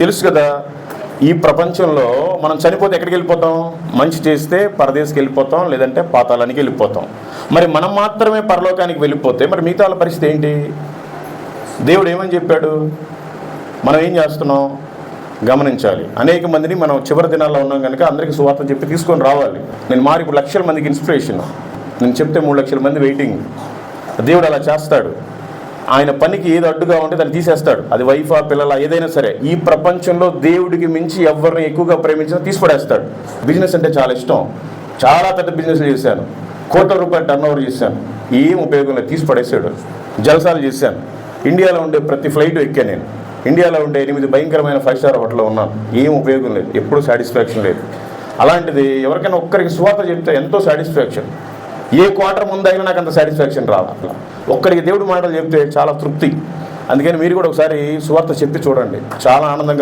తెలుసు కదా, ఈ ప్రపంచంలో మనం చనిపోతే ఎక్కడికి వెళ్ళిపోతాం? మంచి చేస్తే పరదేశకి వెళ్ళిపోతాం, లేదంటే పాతాళానికి వెళ్ళిపోతాం. మరి మనం మాత్రమే పరలోకానికి వెళ్ళిపోతే మరి మిగతా వాళ్ళ పరిస్థితి ఏంటి? దేవుడు ఏమని చెప్పాడు? మనం ఏం చేస్తున్నాం గమనించాలి. అనేక మందిని మనం చివరి దినాల్లో ఉన్నాం కనుక అందరికీ సువార్త చెప్పి తీసుకొని రావాలి. నేను ఇప్పుడు లక్షల మందికి ఇన్స్పిరేషన్. నేను చెప్తే 3 లక్షల మంది వెయిటింగ్. దేవుడు అలా చేస్తాడు. ఆయన పనికి ఏది అడ్డుగా ఉంటే దాన్ని తీసేస్తాడు. అది వైఫా, పిల్లల, ఏదైనా సరే. ఈ ప్రపంచంలో దేవుడికి మించి ఎవరిని ఎక్కువగా ప్రేమించినా తీసిపడేస్తాడు. బిజినెస్ అంటే చాలా ఇష్టం. చాలా పెద్ద బిజినెస్ చేశాను, కోట్ల రూపాయలు టర్న్ ఓవర్ చేశాను, ఏం ఉపయోగం లేదు, తీసిపడేసాడు. జలసాలు చేశాను, ఇండియాలో ఉండే ప్రతి ఫ్లైట్ ఎక్కాను నేను, ఇండియాలో ఉండే 8 భయంకరమైన 5 స్టార్ హోటల్లో ఉన్నాను, ఏం ఉపయోగం లేదు, ఎప్పుడూ సాటిస్ఫాక్షన్ లేదు. అలాంటిది ఎవరికైనా ఒక్కరికి సువార్త చెప్తే ఎంతో సాటిస్ఫాక్షన్. ఏ క్వార్టర్ ముందైనా నాకు అంత సాటిస్ఫాక్షన్ రావాలి. ఒక్కరికి దేవుడి మాటలు చెప్తే చాలా తృప్తి. అందుకని మీరు కూడా ఒకసారి సువార్త చెప్పి చూడండి, చాలా ఆనందంగా